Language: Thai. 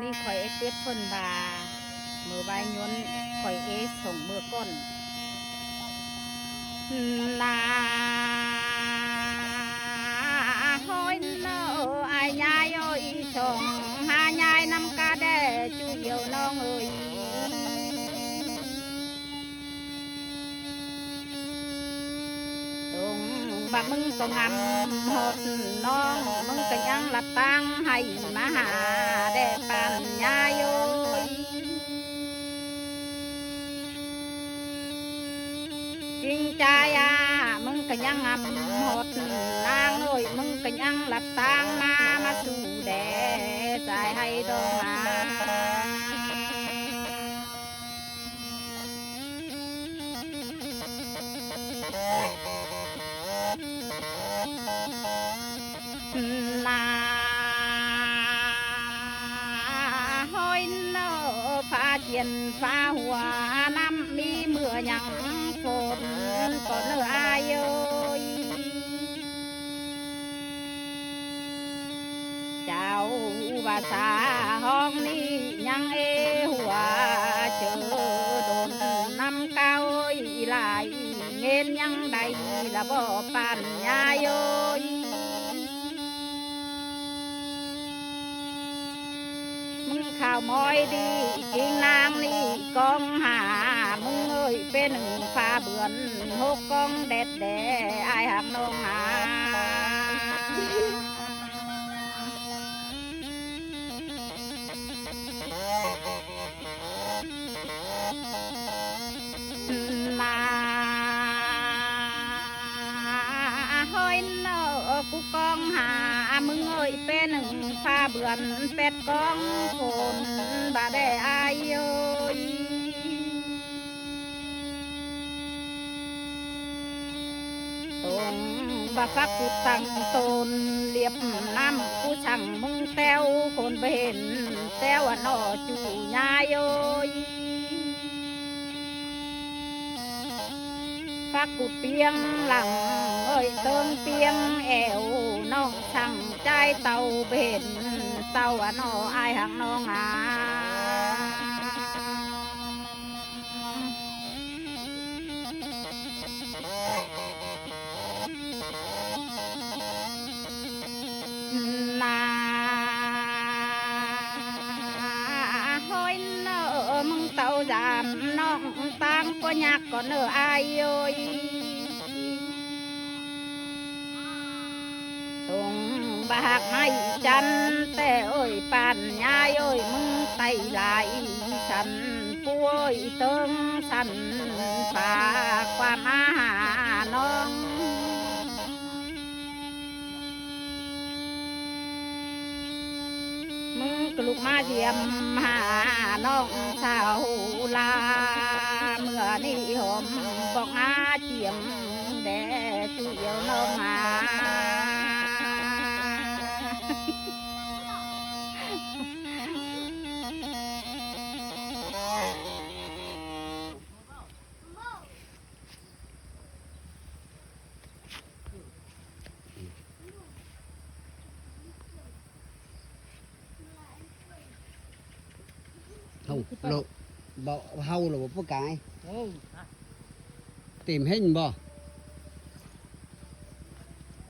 นี่ข่อยเก็บเพิ่นบามือใบยนข่อยส่งมือก้นนาหอยเนอไอ้ยายโอ้ยชงหายายนำกาแดจุเหี่ยวน้องเอ้ยตรงบ่มึงก็งำหดน้องมึงก็ยังหลับตังให้มาหาแดปันยายโอ้ยจริงใจมึงก็ยังงำหดนางเอ้ยมึงก็ยังหลับตังมาสู่แดใจให้ดองนาหอยเนอฟ้าเจียนฟ้าหัวน้ำมีเมื่อยังฝนก็เนื้ออายเอ้ยเจ้าภาษาห้องนี้ยังหัวเจอโดนน้ำเก้าหลายเงินยังใดละบ่ปันยายเอ้ยมึงข่าวมอยดีจริงนางนี่กองหามึงเอ้ยเป็นหนึ่งฟ้าเบือนหกกองแดดแดไอหักน้องหานาหอยเนอกูกองหามึงเอ้ยเป็นหนึ่งฟ้าเบือนเป็ดกองฝนบาได้อายเอ้ยตรงบาฟักกูตั้งตนเรียบน้ำกูช่างมึงแต้วคนไปเห็นแต้วหนอจูยายเอ้ยฟักกูเปียงหลังเอ้ยเติมเปียงแอวน้องช่างใจเต่าเบ็นเต่าหนออายหักน้องนาหอยเนอมึงเต่าจามน้องตังก็ยากก็เนออายโอ้ยตรงบากไม่จันแต่เอ้ยปานยายเอ้ยมึงไตลายฉันป่วยเติงฉันฝากความอาหาน้องมึงกลุกมาเยี่ยมหาน้องสาวลาเมื่อนี่หอมบอกอาเจียมแดจุเหี่ยวน้องหาlộ bộ hâu là một cái tìm hình bò